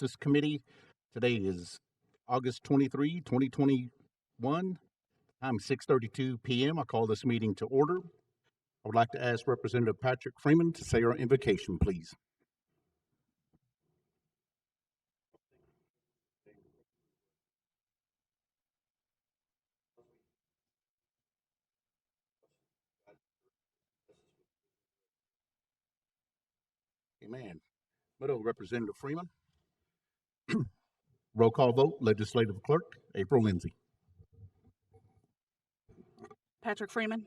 Census Committee. Today is August 23, 2021. Time 6:32 p.m. I call this meeting to order. I would like to ask Representative Patrick Freeman to say our invocation, please. Amen. Widow Representative Freeman. Roll call vote, Legislative Clerk April Lindsay. Patrick Freeman.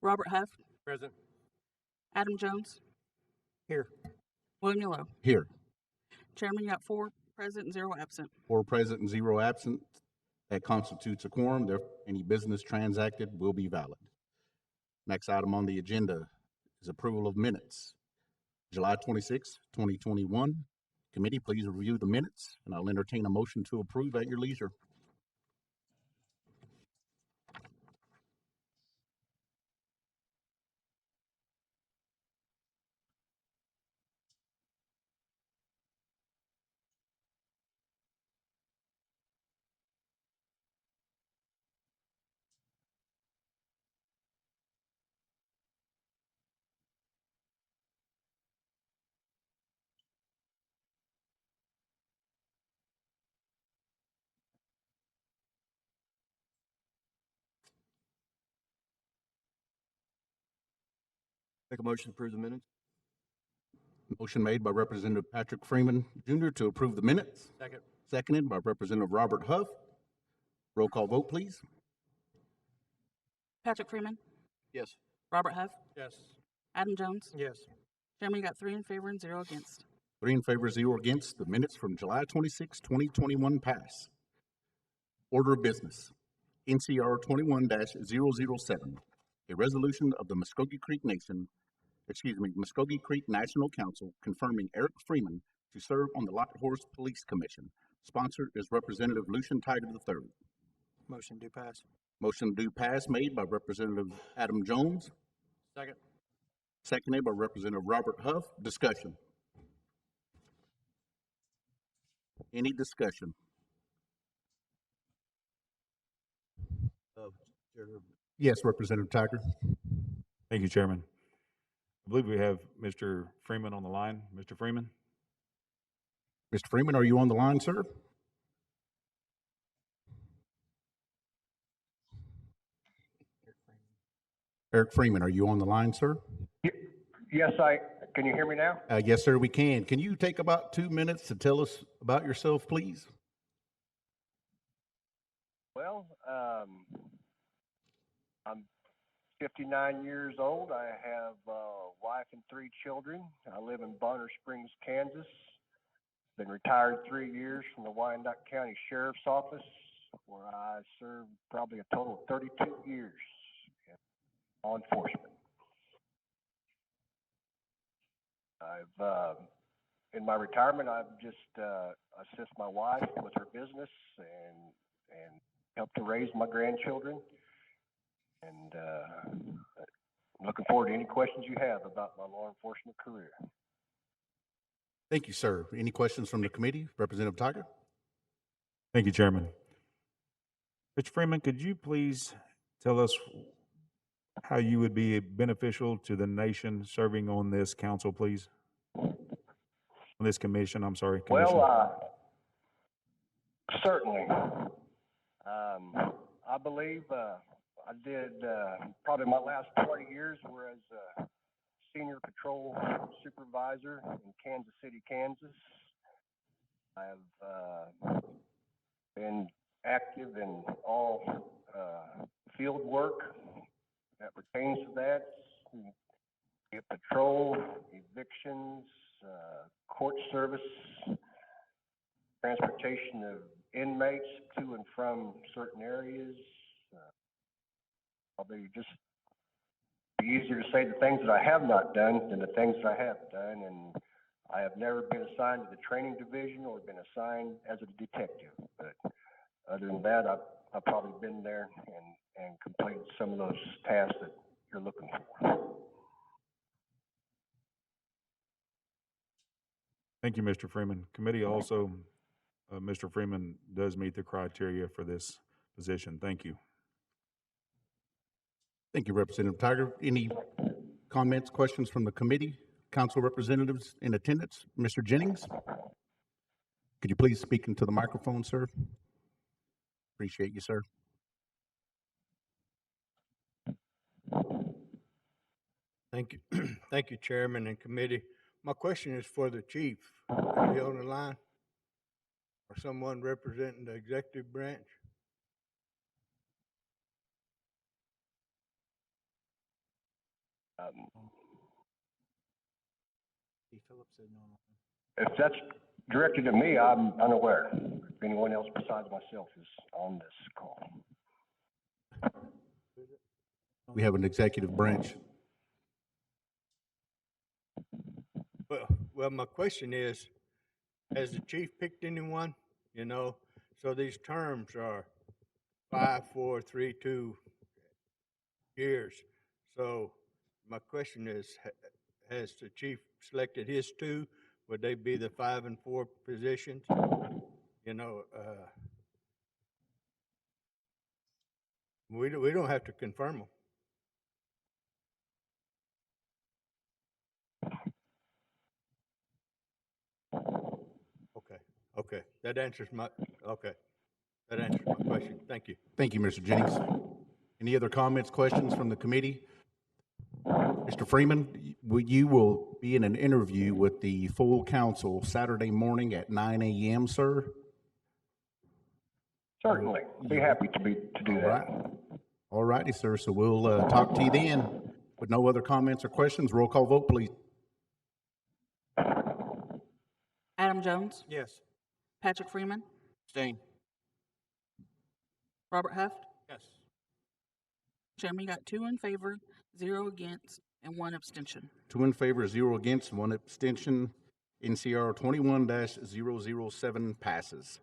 Robert Huff. Present. Adam Jones. Here. William Lowe. Here. Chairman, you got 4 present and 0 absent. 4 present and 0 absent. That constitutes a quorum. Any business transacted will be valid. Next item on the agenda is approval of minutes. July 26, 2021. Committee, please review the minutes, and I'll entertain a motion to approve at your leisure. Make a motion to approve the minutes. Motion made by Representative Patrick Freeman Jr. to approve the minutes. Second. Seconded by Representative Robert Huff. Roll call vote, please. Patrick Freeman. Yes. Robert Huff. Yes. Adam Jones. Yes. Chairman, you got 3 in favor and 0 against. 3 in favor, 0 against. The minutes from July 26, 2021 pass. Order of business. NCR 21-007. A resolution of the Muskogee Creek National Council confirming Eric Freeman to serve on the Light Horse Police Commission. Sponsored is Representative Lucian Tiger III. Motion do pass. Motion do pass made by Representative Adam Jones. Second. Seconded by Representative Robert Huff. Discussion. Any discussion? Yes, Representative Tiger. Thank you, Chairman. I believe we have Mr. Freeman on the line. Mr. Freeman? Mr. Freeman, are you on the line, sir? Eric Freeman, are you on the line, sir? Yes, can you hear me now? Yes, sir, we can. Can you take about 2 minutes to tell us about yourself, please? Well, I'm 59 years old. I have a wife and 3 children. I live in Bonner Springs, Kansas. Been retired 3 years from the Wyandotte County Sheriff's Office, where I served probably a total of 32 years in law enforcement. In my retirement, I've just assist my wife with her business and helped to raise my grandchildren. And I'm looking forward to any questions you have about my law enforcement career. Thank you, sir. Any questions from the committee? Representative Tiger? Thank you, Chairman. Mr. Freeman, could you please tell us how you would be beneficial to the nation serving on this council, please? On this commission, I'm sorry. Commission. Well, certainly. I believe I did probably my last 20 years were as a senior patrol supervisor in Kansas City, Kansas. I've been active in all field work that pertains to that, patrol, evictions, court service, transportation of inmates to and from certain areas. Probably just be easier to say the things that I have not done than the things that I have done, and I have never been assigned to the training division or been assigned as a detective. But other than that, I've probably been there and completed some of those tasks that you're looking for. Thank you, Mr. Freeman. Committee also, Mr. Freeman does meet the criteria for this position. Thank you. Thank you, Representative Tiger. Any comments, questions from the committee? Council representatives in attendance? Mr. Jennings? Could you please speak into the microphone, sir? Appreciate you, sir. Thank you. Thank you, Chairman and committee. My question is for the chief. Is he on the line? Or someone representing the executive branch? If that's directed at me, I'm unaware. If anyone else besides myself is on this call. We have an executive branch. Well, my question is, has the chief picked anyone? You know, so these terms are 5, 4, 3, 2 years. So my question is, has the chief selected his two? Would they be the 5 and 4 positions? You know, we don't have to confirm them. Okay, that answers my question. Thank you. Thank you, Mr. Jennings. Any other comments, questions from the committee? Mr. Freeman, you will be in an interview with the full council Saturday morning at 9 a.m., sir? Certainly, be happy to do that. Right. All righty, sir. So we'll talk to you then. With no other comments or questions, roll call vote, please. Adam Jones, Yes. Patrick Freeman, Abstain. Robert Huft. Yes. Chairman, you got 2 in favor, 0 against, and 1 abstention. 2 in favor, 0 against, 1 abstention. NCR 21-007 passes.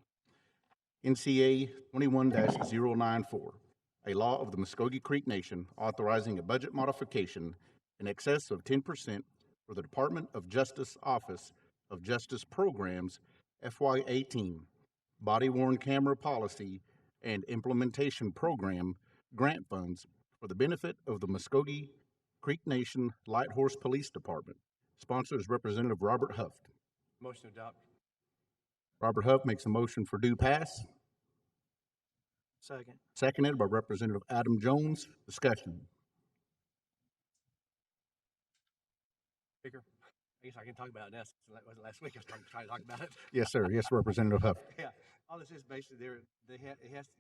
NCA 21-094, a law of the Muskogee Creek Nation authorizing a budget modification in excess of 10% for the Department of Justice Office of Justice Programs FY18 body-worn camera policy and implementation program grant funds for the benefit of the Muskogee Creek Nation Light Horse Police Department. Sponsor is Representative Robert Huft. Motion to adopt. Robert Huft makes a motion for due pass. Second. Seconded by Representative Adam Jones. Discussion. Speaker, I guess I can talk about it now. Since last week I was trying to talk about it. Yes, sir. Yes, Representative Huff. Yeah, all this is basically it has to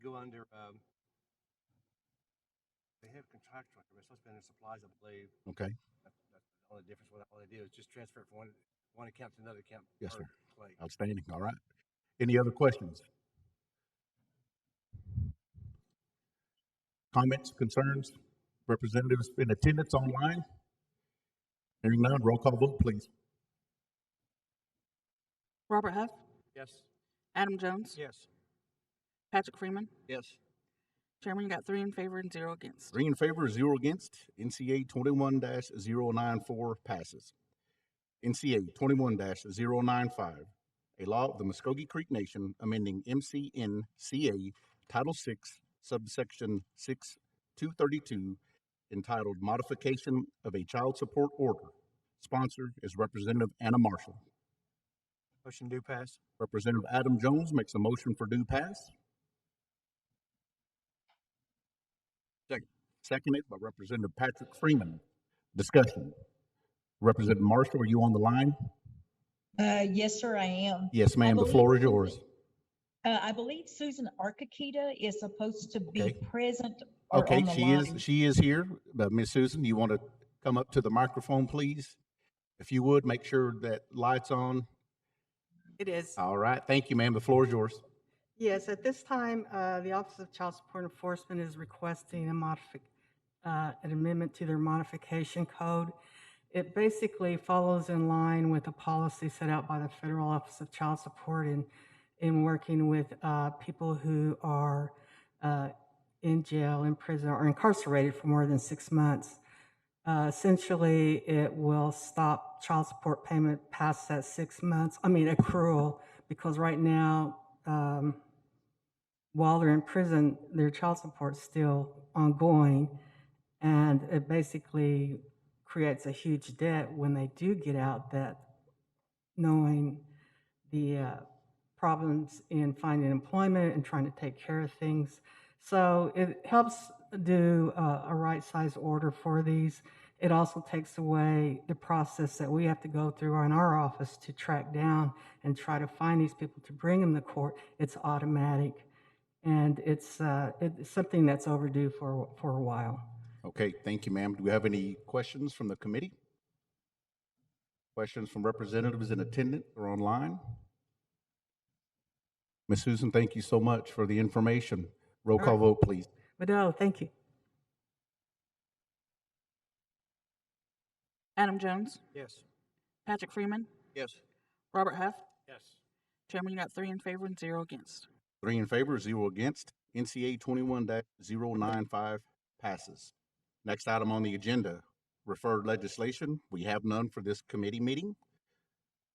go under, they have contractual, they're supposed to spend their supplies, I believe. Okay. That's the only difference. All they do is just transfer it from one account to another account. Yes, per sir. claim. Outstanding. All right. Any other questions? Comments, concerns? Representatives in attendance online? Hearing none, roll call vote, please. Robert Huft, Yes. Adam Jones, Yes. Patrick Freeman. Yes. Chairman, you got 3 in favor and 0 against. 3 in favor, 0 against. NCA 21-094 passes. NCA 21-095, a law of the Muskogee Creek Nation amending MCNCA Title VI, subsection 6232, entitled Modification of a Child Support Order. Sponsor is Representative Anna Marshall. Motion due pass. Representative Adam Jones makes a motion for due pass. Seconded by Representative Patrick Freeman. Discussion. Representative Marshall, are you on the line? Yes, sir, I am. Yes, ma'am. The floor is yours. I believe Susan Arquita is supposed to be Okay. present or Okay, on the line. she is here. Ms. Susan, you want to come up to the microphone, please? If you would, make sure that light's on. It is. All right. Thank you, ma'am. The floor is yours. Yes, at this time, the Office of Child Support Enforcement is requesting an amendment to their modification code. It basically follows in line with a policy set out by the Federal Office of Child Support in working with people who are in jail, in prison, or incarcerated for more than 6 months. Essentially, it will stop child support payment past that 6 months, accrual, because right now, while they're in prison, their child support's still ongoing, and it basically creates a huge debt when they do get out, that knowing the problems in finding employment and trying to take care of things. So it helps do a right size order for these. It also takes away the process that we have to go through in our office to track down and try to find these people to bring them to court. It's automatic, and it's something that's overdue for a while. Okay, thank you, ma'am. Do we have any questions from the committee? Questions from representatives in attendance or online? Ms. Susan, thank you so much for the information. Roll All call right. vote, please. Madeo, thank you. Adam Jones, Yes. Patrick Freeman, Yes. Robert Huff. Yes. Chairman, you got 3 in favor and 0 against. 3 in favor, 0 against. NCA 21-095 passes. Next item on the agenda, referred legislation. We have none for this committee meeting.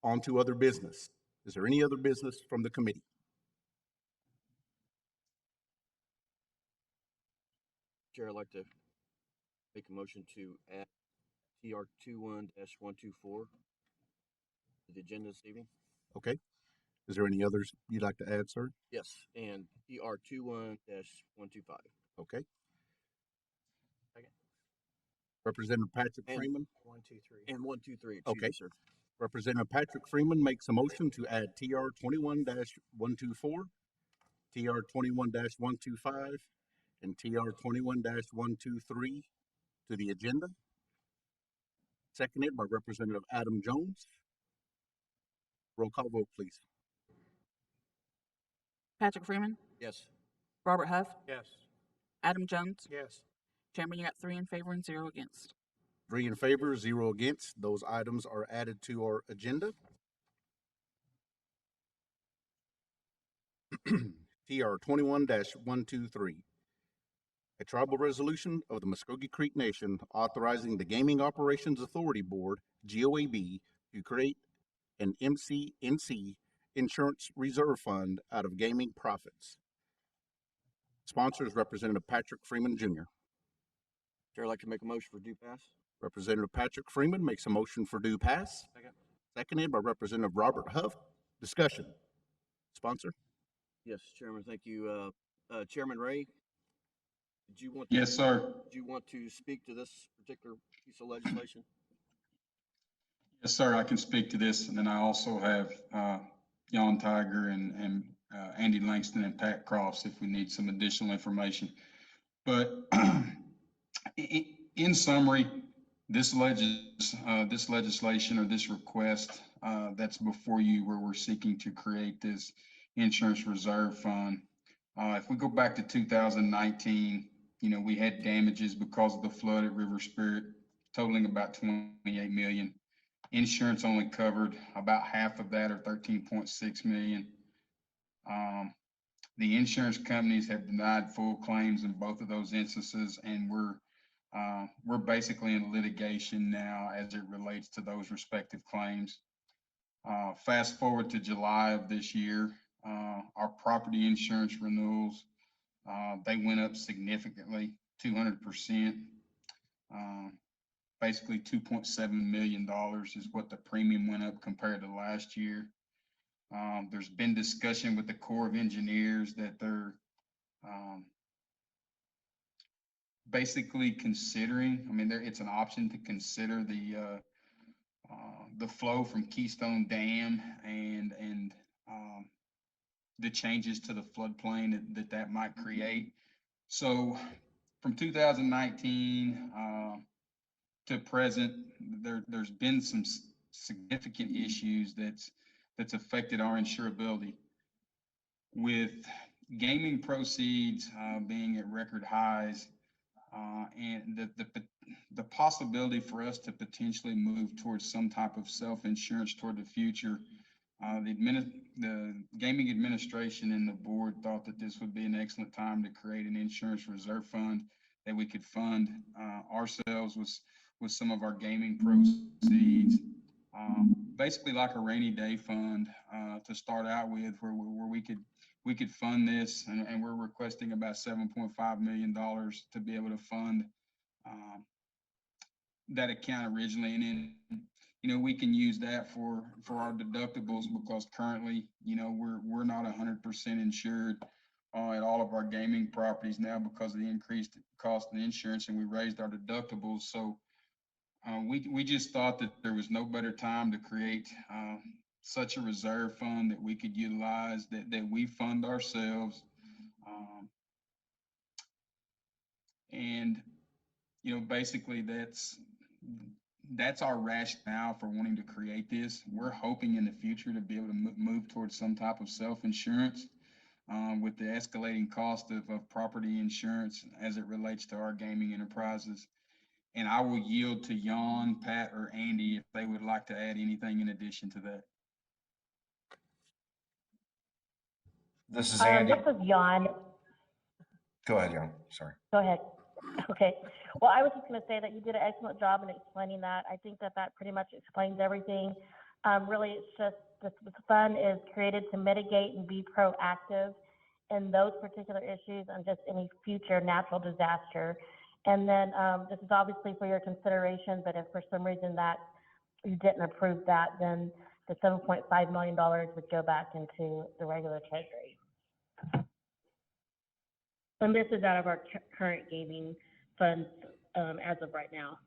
On to other business. Is there any other business from the committee? Chair, I'd like to make a motion to add TR 21-124 to the agenda this evening. Okay. Is there any others you'd like to add, sir? Yes, and TR 21-125. Okay. Second. Representative Patrick And- Freeman. 1, 2, 3. And 123. Excuse Okay. me, sir. Representative Patrick Freeman makes a motion to add TR 21-124, TR 21-125, and TR 21-123 to the agenda. Seconded by Representative Adam Jones. Roll call vote, please. Patrick Freeman, Yes. Robert Huff, Yes. Adam Jones. Yes. Chairman, you got 3 in favor and 0 against. 3 in favor, 0 against. Those items are added to our agenda. TR 21-123. A tribal resolution of the Muskogee Creek Nation authorizing the Gaming Operations Authority Board, GOAB, to create an MCNC insurance reserve fund out of gaming profits. Sponsors Representative Patrick Freeman Jr. Chair, I'd like to make a motion for due pass. Representative Patrick Freeman makes a motion for due pass. Second. Seconded by Representative Robert Huff. Discussion. Sponsor? Yes, Chairman, thank you. Chairman Ray, did you want to, Yes, sir. did you want to speak to this particular piece of legislation? Yes, sir. I can speak to this. And then I also have Jan Tiger and Andy Langston and Pat Crofts if we need some additional information. But in summary, this legislation or this request that's before you, where we're seeking to create this insurance reserve fund. If we go back to 2019, we had damages because of the flood at River Spirit totaling about $28 million. Insurance only covered about half of that, or $13.6 million. The insurance companies have denied full claims in both of those instances, and we're basically in litigation now as it relates to those respective claims. Fast forward to July of this year, our property insurance renewals, they went up significantly, 200%. Basically $2.7 million is what the premium went up compared to last year. There's been discussion with the Corps of Engineers that they're basically considering, it's an option to consider the flow from Keystone Dam and the changes to the floodplain that might create. So from 2019 to present, there's been some significant issues that's affected our insurability, with gaming proceeds being at record highs, and the possibility for us to potentially move towards some type of self-insurance toward the future. The gaming administration and the board thought that this would be an excellent time to create an insurance reserve fund that we could fund ourselves with some of our gaming proceeds. Basically like a rainy day fund to start out with, where we could fund this, and we're requesting about $7.5 million to be able to fund that account originally, and then we can use that for our deductibles, because currently we're not 100% insured at all of our gaming properties now because of the increased cost of the insurance, and we raised our deductibles. So we just thought that there was no better time to create such a reserve fund that we could utilize, that we fund ourselves. And basically that's our rationale for wanting to create this. We're hoping in the future to be able to move towards some type of self-insurance with the escalating cost of property insurance as it relates to our gaming enterprises. And I will yield to Jan, Pat, or Andy if they would like to add anything in addition to that. This is Andy. This is Jan. Go ahead, Jan. Sorry. Go ahead. Okay. Well, I was just going to say that you did an excellent job in explaining that. I think that pretty much explains everything. Really, it's just this fund is created to mitigate and be proactive in those particular issues and just any future natural disaster. And then this is obviously for your consideration, but if for some reason that you didn't approve that, then the $7.5 million would go back into the regular treasury. And this is out of our current gaming funds as of right now.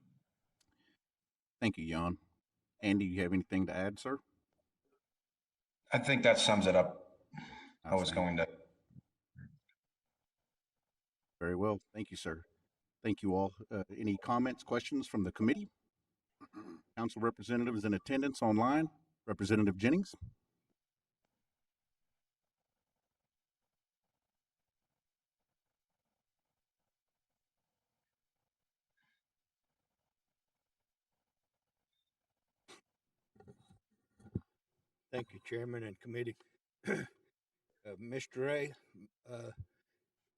Thank you, Jan. Andy, you have anything to add, sir? I think that sums it up. I was going to. Very well. Thank you, sir. Thank you all. Any comments, questions from the committee? Council representatives in attendance online. Representative Jennings. Thank you, Chairman and committee. Mr. Ray,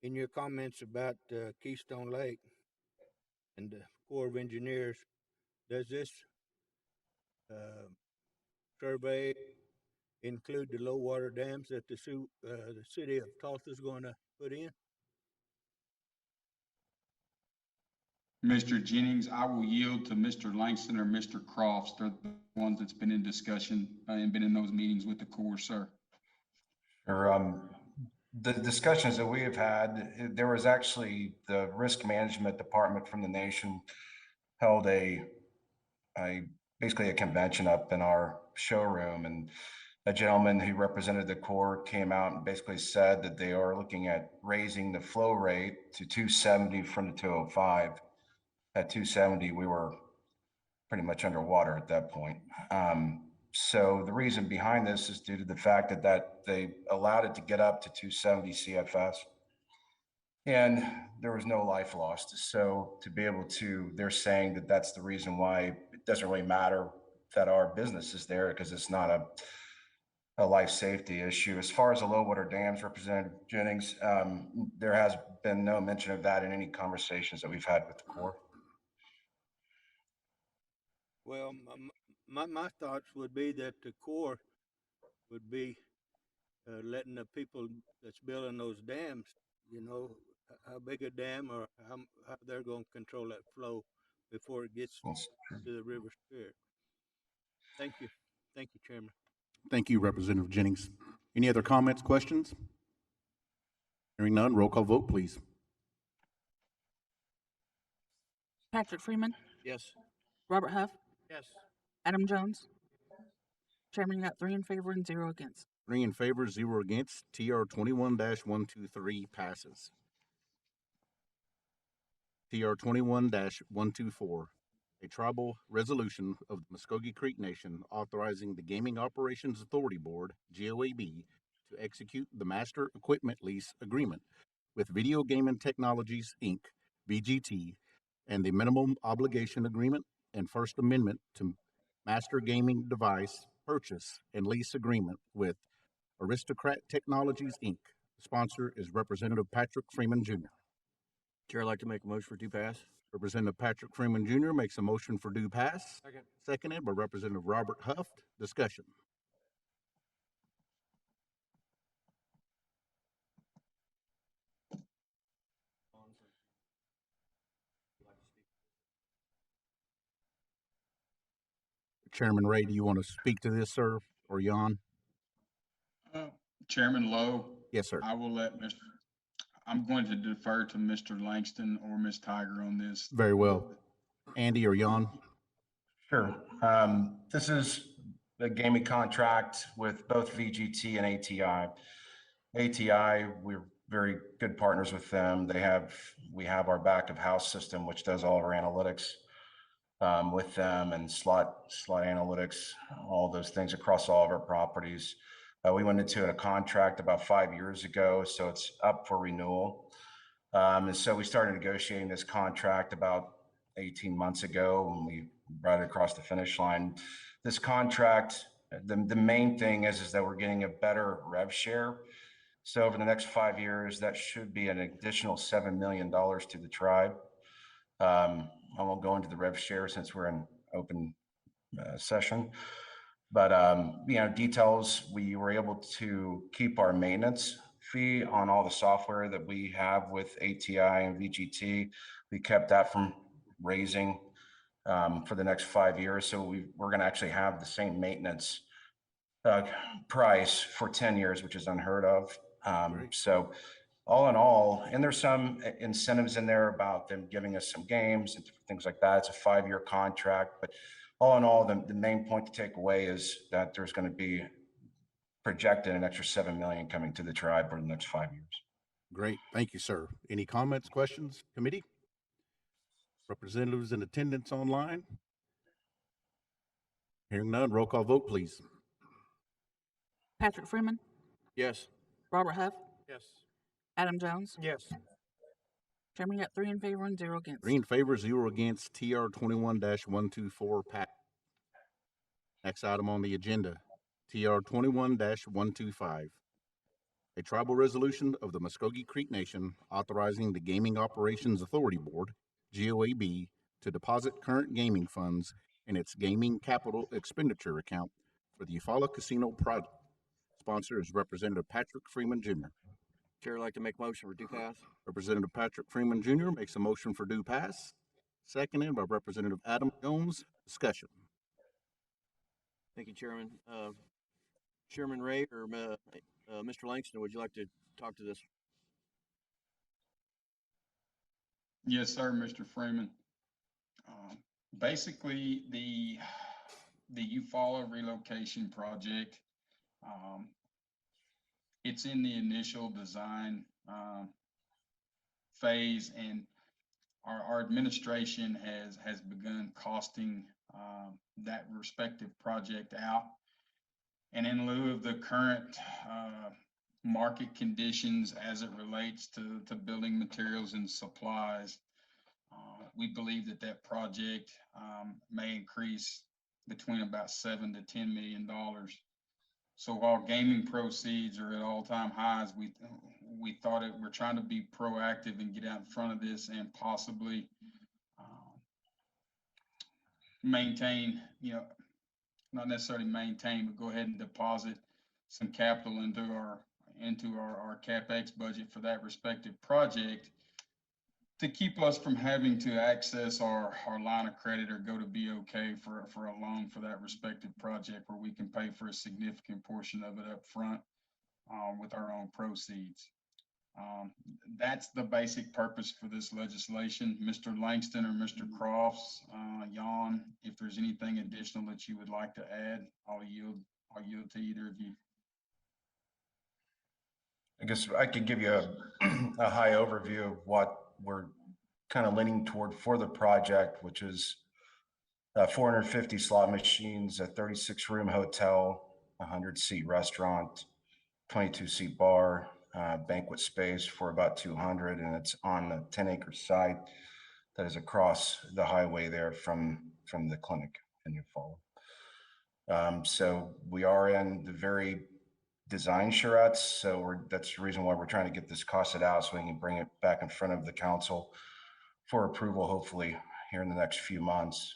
in your comments about Keystone Lake and the Corps of Engineers, does this survey include the low water dams that the city of Tulsa is going to put in? Mr. Jennings, I will yield to Mr. Langston or Mr. Crofts. They're the ones that's been in discussion and been in those meetings with the Corps, sir. Sure. The discussions that we have had, there was actually the risk management department from the nation held basically a convention up in our showroom, and a gentleman who represented the Corps came out and basically said that they are looking at raising the flow rate to 270 from the 205. At 270, we were pretty much underwater at that point. So the reason behind this is due to the fact that they allowed it to get up to 270 CFS, and there was no life lost. So to be able to, they're saying that that's the reason why it doesn't really matter that our business is there, because it's not a life safety issue. As far as the low water dams, Representative Jennings, there has been no mention of that in any conversations that we've had with the Corps. Well, my thoughts would be that the Corps would be letting the people that's building those dams, how big a dam or how they're going to control that flow before it gets to the river spirit. Thank you. Thank you, Chairman. Thank you, Representative Jennings. Any other comments, questions? Hearing none, roll call vote, please. Patrick Freeman, Yes. Robert Huff, Yes. Adam Jones. Chairman, you got 3 in favor and 0 against. 3 in favor, 0 against. TR 21-123 passes. TR 21-124, a tribal resolution of the Muskogee Creek Nation authorizing the Gaming Operations Authority Board, GOAB, to execute the Master Equipment Lease Agreement with Video Gaming Technologies, Inc., VGT, and the Minimum Obligation Agreement and First Amendment to Master Gaming Device Purchase and Lease Agreement with Aristocrat Technologies, Inc. The sponsor is Representative Patrick Freeman, Jr. Chair, I'd like to make a motion for 2 pass. Representative Patrick Freeman Jr. makes a motion for due pass. Second. Seconded by Representative Robert Huff. Discussion. Chairman Ray, do you want to speak to this, sir, or Jan? Chairman Lowe, Yes, sir. I will let I'm going to defer to Mr. Langston or Ms. Tiger on this. Very well. Andy or Jan? Sure. This is a gaming contract with both VGT and ATI. ATI, we're very good partners with them. We have our back of house system, which does all our analytics with them, and slot analytics, all those things across all of our properties. We went into a contract about 5 years ago, so it's up for renewal. And so we started negotiating this contract about 18 months ago when we brought it across the finish line. This contract, the main thing is that we're getting a better rev share. So over the next 5 years, that should be an additional $7 million to the tribe. I won't go into the rev share since we're in open session. But details, we were able to keep our maintenance fee on all the software that we have with ATI and VGT. We kept that from raising for the next 5 years. So we're going to actually have the same maintenance price for 10 years, which is unheard of. So all in all, and there's some incentives in there about them giving us some games and things like that. It's a 5-year contract, but all in all, the main point to take away is that there's going to be projected an extra $7 million coming to the tribe for the next 5 years. Great. Thank you, sir. Any comments, questions, committee? Representatives in attendance online? Hearing none, roll call vote, please. Patrick Freeman, Yes. Robert Huff, Yes. Adam Jones. Yes. Chairman, you got 3 in favor and 0 against. 3 in favor, 0 against. TR 21-124 passed. Next item on the agenda, TR 21-125. A tribal resolution of the Muskogee Creek Nation authorizing the Gaming Operations Authority Board, GOAB, to deposit current gaming funds in its gaming capital expenditure account for the Eufaula Casino project. Sponsor is Representative Patrick Freeman Jr. Chair, I'd like to make a motion for due pass. Representative Patrick Freeman Jr. makes a motion for due pass, seconded by Representative Adam Jones. Discussion. Thank you, Chairman. Chairman Ray or Mr. Langston, would you like to talk to this? Yes, sir, Mr. Freeman. Basically, the Eufaula relocation project, it's in the initial design phase, and our administration has begun costing that respective project out. And in lieu of the current market conditions as it relates to building materials and supplies, we believe that project may increase between about $7 to $10 million. So while gaming proceeds are at all-time highs, we thought we're trying to be proactive and get out in front of this and possibly maintain, not necessarily maintain, but go ahead and deposit some capital into our CapEx budget for that respective project to keep us from having to access our line of credit or go to BOK for a loan for that respective project, where we can pay for a significant portion of it up front with our own proceeds. That's the basic purpose for this legislation. Mr. Langston or Mr. Crofts, Jan, if there's anything additional that you would like to add, I'll yield to either of you. I guess I could give you a high overview of what we're kind of leaning toward for the project, which is 450 slot machines, a 36-room hotel, 100-seat restaurant, 22-seat bar, banquet space for about 200, and it's on a 10-acre site that is across the highway there from the clinic in Eufaula. So we are in the very design charrettes, so that's the reason why we're trying to get this costed out so we can bring it back in front of the council for approval, hopefully here in the next few months.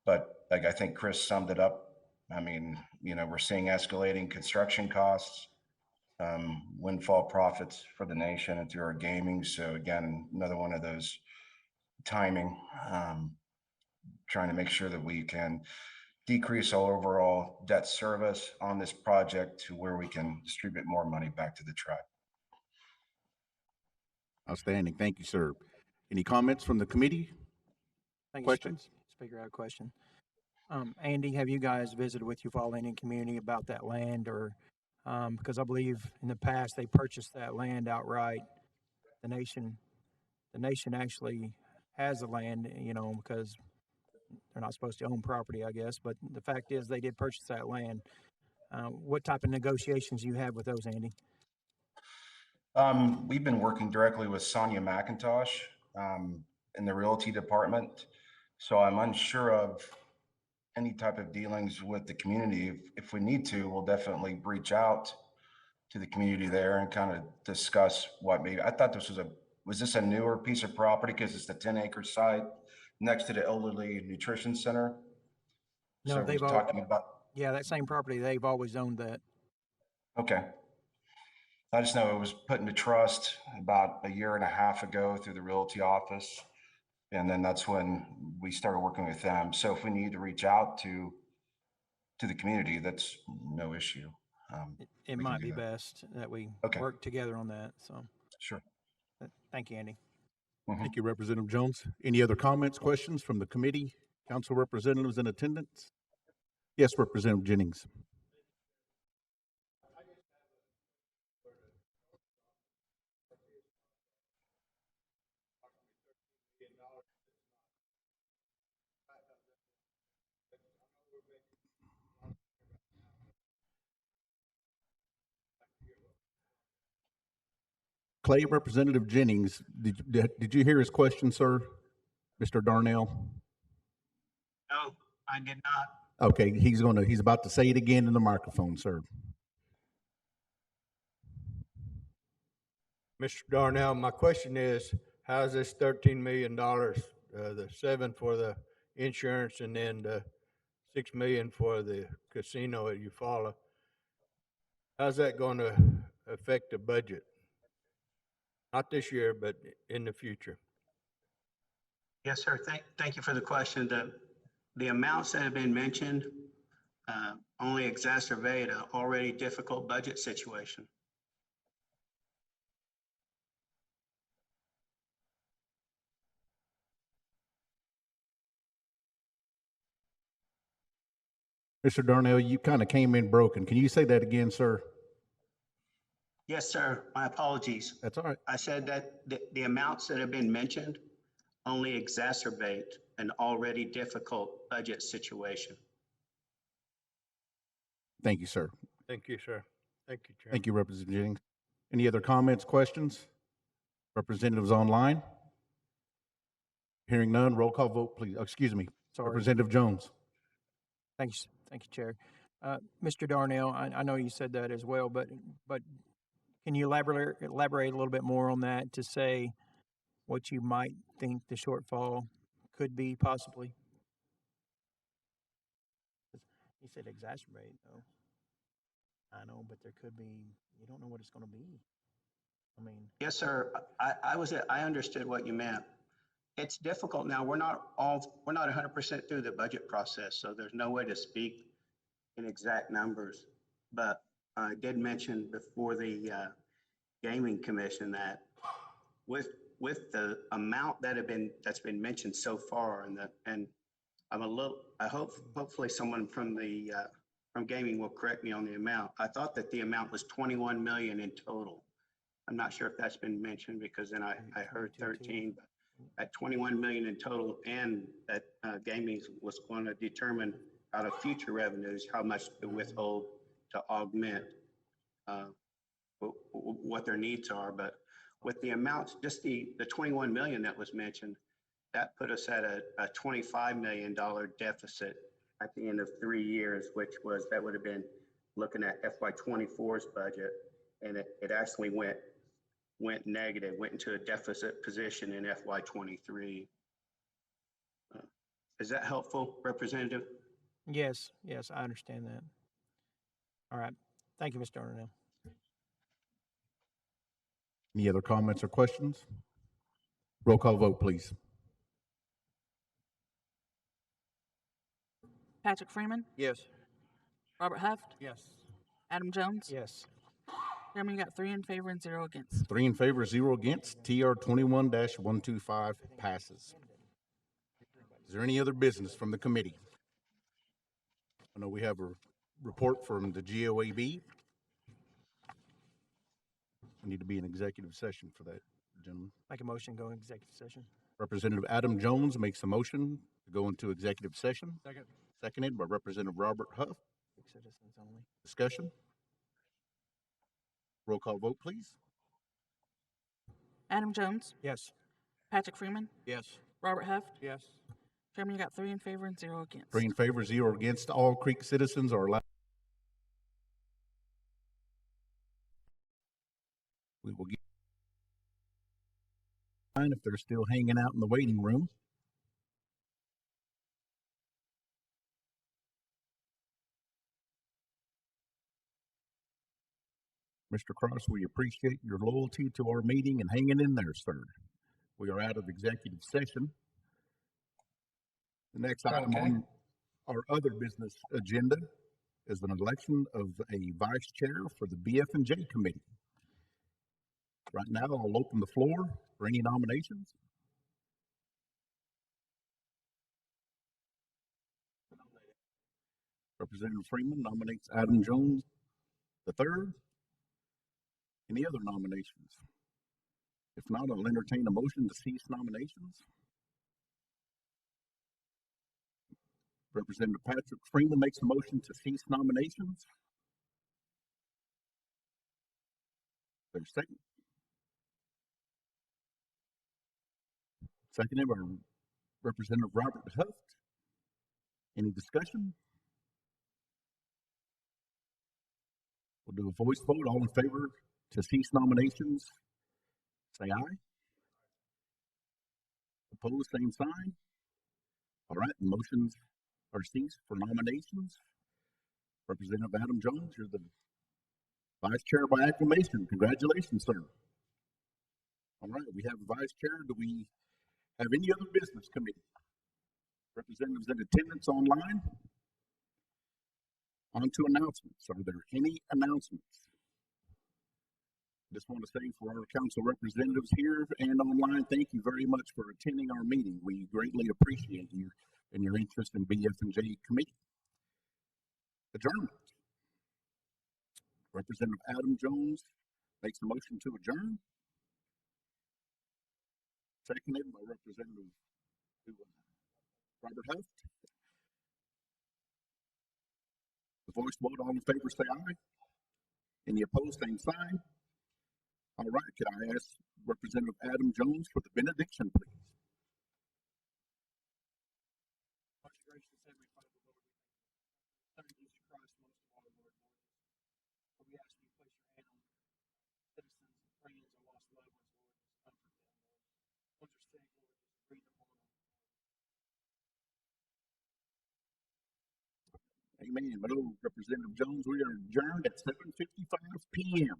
But like I think Chris summed it up. I mean, we're seeing escalating construction costs, windfall profits for the nation and through our gaming. So again, another one of those timing, trying to make sure that we can decrease our overall debt service on this project to where we can distribute more money back to the tribe. Outstanding. Thank you, sir. Any comments from the committee? Thank you, Questions? Speaker, I have a question. Andy, have you guys visited with Eufaula Indian community about that land, or because I believe in the past they purchased that land outright. The nation actually has the land, because they're not supposed to own property, I guess. But the fact is, they did purchase that land. What type of negotiations do you have with those, Andy? We've been working directly with Sonia McIntosh in the realty department. So I'm unsure of any type of dealings with the community. If we need to, we'll definitely reach out to the community there and kind of discuss what maybe. I thought was this a newer piece of property because it's the 10-acre site next to the Elderly Nutrition Center? No, So we're talking about. Yeah, that same property, they've always owned that. Okay. I just know it was put into trust about a year and a half ago through the realty office. And then that's when we started working with them. So if we need to reach out to the community, that's no issue. It might be best that we work together on that. So sure. Thank you, Andy. Thank you, Representative Jones. Any other comments, questions from the committee? Council representatives in attendance? Yes, Representative Jennings. Clay, Representative Jennings, did you hear his question, sir? Mr. Darnell? No, I did not. Okay, he's about to say it again in the microphone, sir. Mr. Darnell, my question is, how's this $13 million, the 7 for the insurance and then the 6 million for the casino at Eufaula, how's that going to affect the budget? Not this year, but in the future. Yes, sir. Thank you for the question. The amounts that have been mentioned only exacerbate an already difficult budget situation. Mr. Darnell, you kind of came in broken. Can you say that again, sir? Yes, sir. My apologies. That's all right. I said that the amounts that have been mentioned only exacerbate an already difficult budget situation. Thank you, sir. Thank you, sir. Thank you, Chairman. Thank you, Representative Jennings. Any other comments, questions? Representatives online? Hearing none, roll call vote, please. Excuse me. Sorry. Representative Jones. Thank you, Chair. Mr. Darnell, I know you said that as well, but can you elaborate a little bit more on that to say what you might think the shortfall could be possibly? You said exacerbate, though. I know, but there could be, you don't know what it's going to be. I mean. Yes, sir. I understood what you meant. It's difficult now. We're not 100% through the budget process, so there's no way to speak in exact numbers. But I did mention before the Gaming Commission that with the amount that's been mentioned so far, and hopefully someone from the from gaming will correct me on the amount. I thought that the amount was 21 million in total. I'm not sure if that's been mentioned because then I heard 13, but at 21 million in total, and that gaming was going to determine out of future revenues how much to withhold to augment what their needs are. But with the amounts, just the 21 million that was mentioned, that put us at a $25 million deficit at the end of 3 years, that would have been looking at FY24's budget, and it actually went went negative, went into a deficit position in FY '23. Is that helpful, Representative? Yes, yes, I understand that. All right. Thank you, Mr. Arnell. Any other comments or questions? Roll call vote, please. Patrick Freeman, Yes. Robert Huft, Yes. Adam Jones. Yes. Chairman, you got 3 in favor and 0 against. 3 in favor, 0 against. TR 21-125 passes. Is there any other business from the committee? I know we have a report from the GOAB. We need to be in executive session for that, gentlemen. Make a motion, go in executive session. Representative Adam Jones makes a motion to go into executive session. Second. Seconded by Representative Robert Huff. Citizens only. Discussion? Roll call vote, please. Adam Jones, Yes. Patrick Freeman, Yes. Robert Huft. Yes. Chairman, you got 3 in favor and 0 against. 3 in favor, 0 against. All Creek citizens are allowed. We will get if they're still hanging out in the waiting room. Mr. Cross, we appreciate your loyalty to our meeting and hanging in there, sir. We are out of executive session. The next item on our other business agenda is an election of a vice chair for the BF&J committee. Right now, I'll open the floor for any nominations. Representative Freeman nominates Adam Jones III. Any other nominations? If not, I'll entertain a motion to cease nominations. Representative Patrick Freeman makes a motion to cease nominations. There's a second. Seconded by Representative Robert Huft. Any discussion? We'll do a voice vote. All in favor to cease nominations, say aye. Opposed, same sign. All right, the motions are ceased for nominations. Representative Adam Jones, you're the vice chair by acclamation. Congratulations, sir. All right, we have a vice chair. Do we have any other business committee? Representatives in attendance online? On to announcements. Are there any announcements? Just want to say for our council representatives here and online, thank you very much for attending our meeting. We greatly appreciate you and your interest in BF&J committee. Adjournment. Representative Adam Jones makes a motion to adjourn. Seconded by Representative Robert Huft. The voice vote, all in favor, say aye. Any opposed, same sign. All right, could I ask Representative Adam Jones for the benediction, please? Most gracious Heavenly Father, Lord, we thank you. Jesus Christ, most of all, Lord. So we ask you to place your hand on citizens and friends and lost loved ones, Lord, and comfort them, Lord. Ones are sick, Lord, just breathe upon them. Amen. Hello, Representative Jones. We are adjourned at 7:55 p.m.